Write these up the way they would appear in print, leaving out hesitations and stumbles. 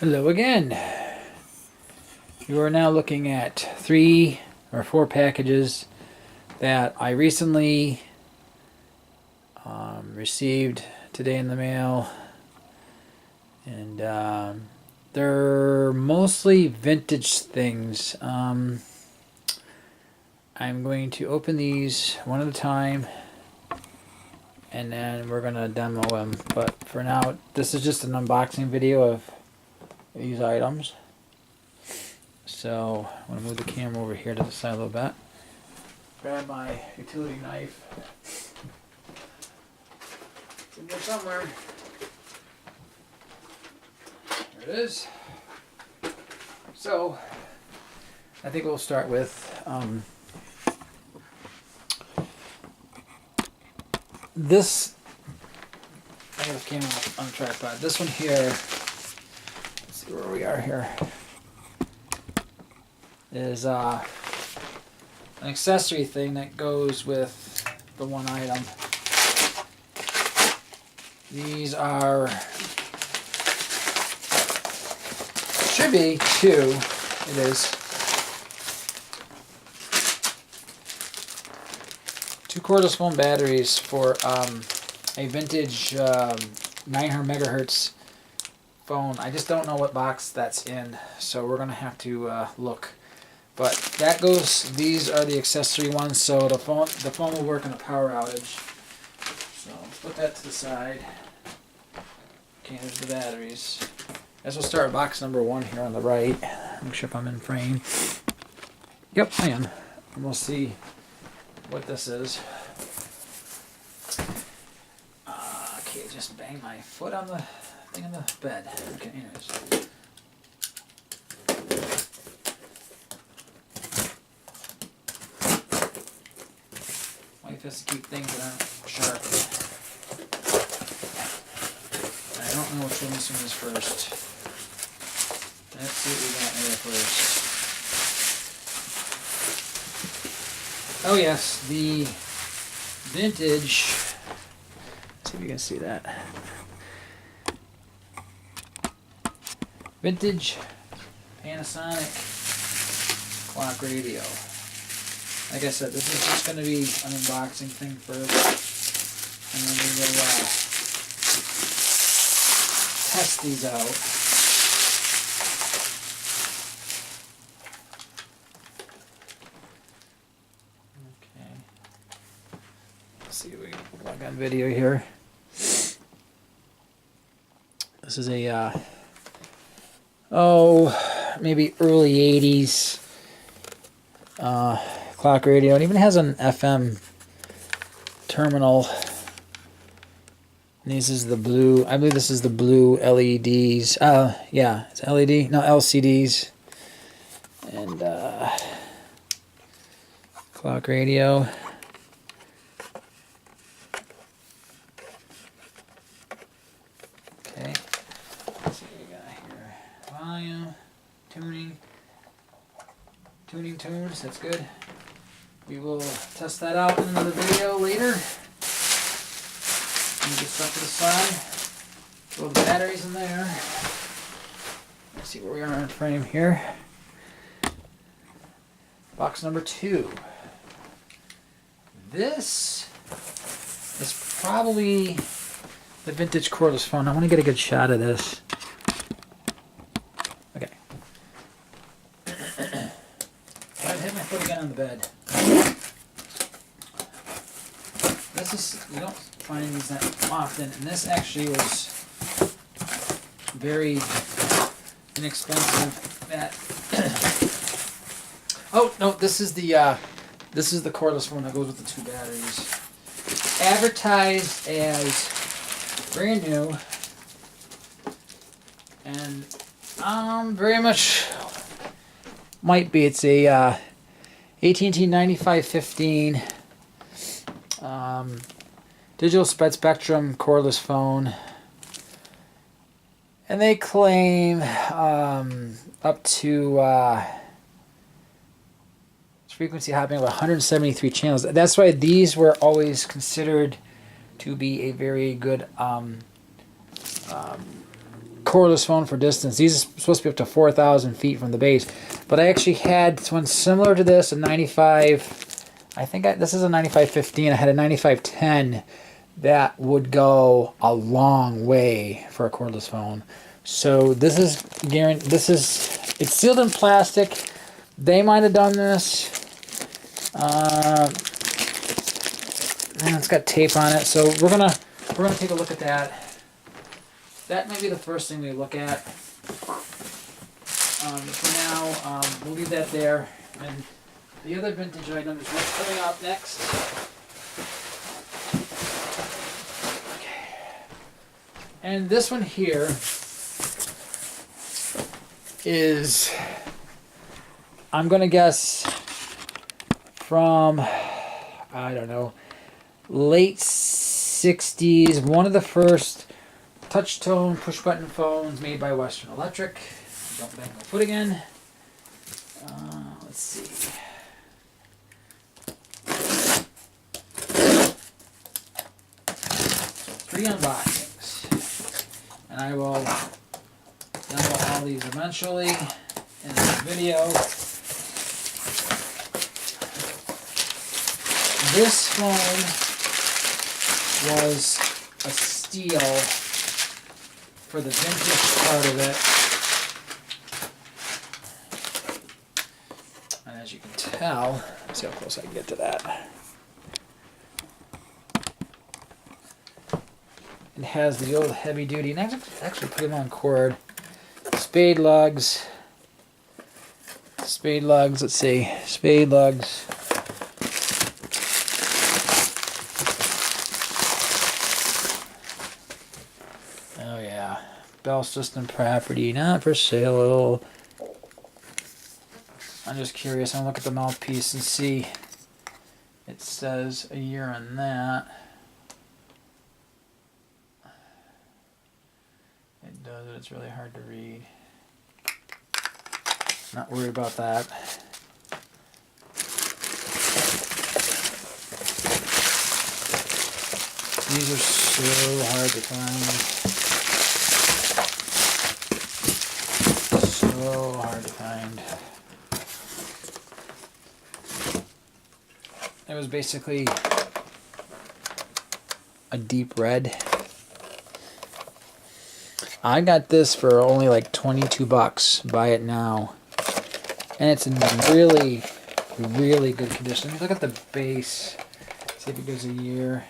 Hello again. You are now looking at 3 or 4 packages that I recently received today in the mail, and they're mostly vintage things. I'm going to open these one at a time, and then we're gonna demo them. But for now, this is just an unboxing video of these items. So I'm gonna move the camera over here to the side a little bit. Grab my utility knife. It's in there somewhere. There it is. So I think we'll start with this. I have the camera on the tripod. This one here. Let's see where we are here. Is an accessory thing that goes with the one item. These are, should be 2, it is. 2 cordless phone batteries for a vintage 900 megahertz phone. I just don't know what box that's in, so we're gonna have to look. But that goes. These are the accessory ones, so the phone will work in a power outage. So put that to the side. Okay, there's the batteries. As we'll start box number 1 here on the right. Make sure if I'm in frame. Yep, I am. And we'll see what this is. Okay, just bang my foot on the thing on the bed. Okay, anyways. Has to keep things that aren't sharp. I don't know which one this one is first. Let's see what we got here first. Oh yes, the vintage. Let's see if you can see that. Vintage Panasonic clock radio. Like I said, this is just going to be an unboxing thing first, and then we will test these out. Okay. Let's see if we can plug on video here. This is a, maybe early 80s clock radio. It even has an FM terminal. And this is the blue. I believe this is the blue LEDs. Yeah, it's LED. No, LCDs. And clock radio. Okay. Let's see what we got here. Volume, tuning tunes. That's good. We will test that out in another video later. Move this up to the side. Throw the batteries in there. Let's see where we are in frame here. Box number 2. This is probably the vintage cordless phone. I want to get a good shot of this. Okay. Go ahead, hit my foot again on the bed. This is, you don't find these that often, and this actually was very inexpensive. That oh no, this is the cordless one that goes with the 2 batteries. Advertised as brand new, and very much might be. It's a AT&T 9515 digital spectrum cordless phone, and they claim up to frequency hopping of 173 channels. That's why these were always considered to be a very good cordless phone for distance. These are supposed to be up to 4,000 feet from the base. But I actually had one similar to this, a 95, I think this is a 9515. I had a 9510 that would go a long way for a cordless phone. So this is guaranteed. It's sealed in plastic. They might have done this. It's got tape on it, so we're gonna take a look at that. That may be the first thing we look at. For now, we'll leave that there. And the other vintage items we're putting out next. Okay. And this one here is, I'm gonna guess, from, I don't know, late 60s, one of the first touch-tone push-button phones made by Western Electric. Don't bang my foot again. Let's see. Three unboxings. And I will demo all these eventually in this video. This phone was a steal for the vintage part of it. And as you can tell, let's see how close I can get to that. It has the old heavy duty, and I actually put them on cord. Spade lugs. Let's see. Spade lugs. Oh yeah. Bell System property, not for sale. I'm just curious. I'm gonna look at the mouthpiece and see. It says a year on that. It does, but it's really hard to read. Not worried about that. These are so hard to find. So hard to find. It was basically a deep red. I got this for only like 22 bucks. Buy it now. And it's in really, really good condition. Look at the base. See if it goes a year.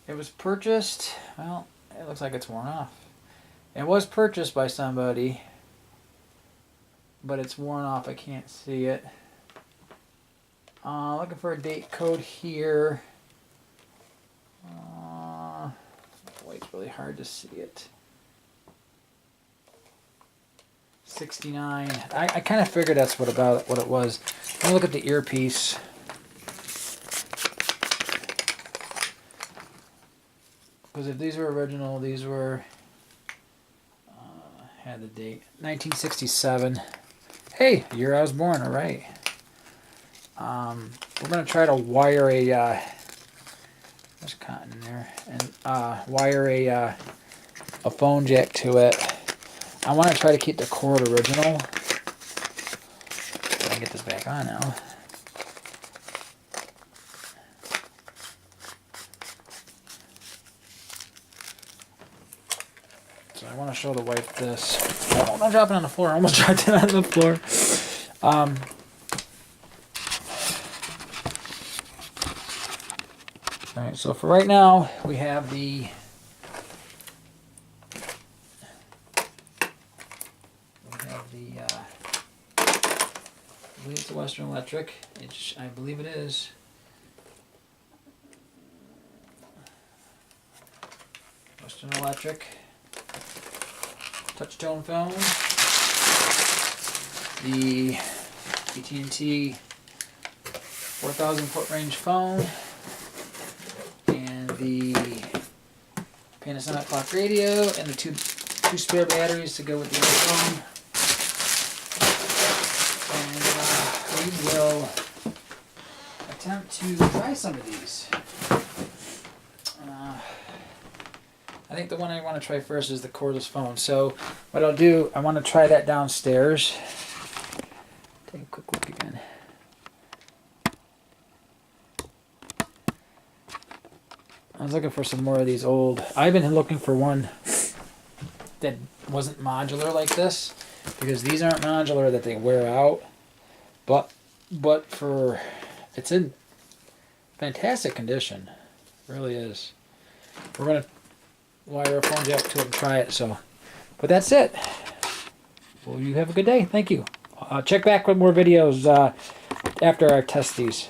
It was purchased, well, it looks like it's worn off. It was purchased by somebody, but it's worn off. I can't see it. Looking for a date code here. Boy, it's really hard to see it. 69. I kind of figured that's what it was. Let me look at the earpiece. Because if these were original, these were had the date 1967. Hey, year I was born. All right. We're gonna try to wire a. There's cotton in there, and wire a phone jack to it. I want to try to keep the cord original. I can get this back on now. So I want to show the wife this. Oh, I'm dropping on the floor. I almost dropped it on the floor. All right, so for right now, we have the I believe it's the Western Electric. I believe it is. Western Electric touch-tone phone. The AT&T 4,000 foot range phone. And the Panasonic clock radio. And the two spare batteries to go with the other phone. We will attempt to try some of these. I think the one I want to try first is the cordless phone. So what I'll do, I want to try that downstairs. Take a quick look again. I was looking for some more of these old. I've been looking for one that wasn't modular like this, because these aren't modular that they wear out. But for, it's in fantastic condition. It really is. We're gonna wire our phone jack to it and try it. So, but that's it. Well, you have a good day. Thank you. Check back with more videos after I test these.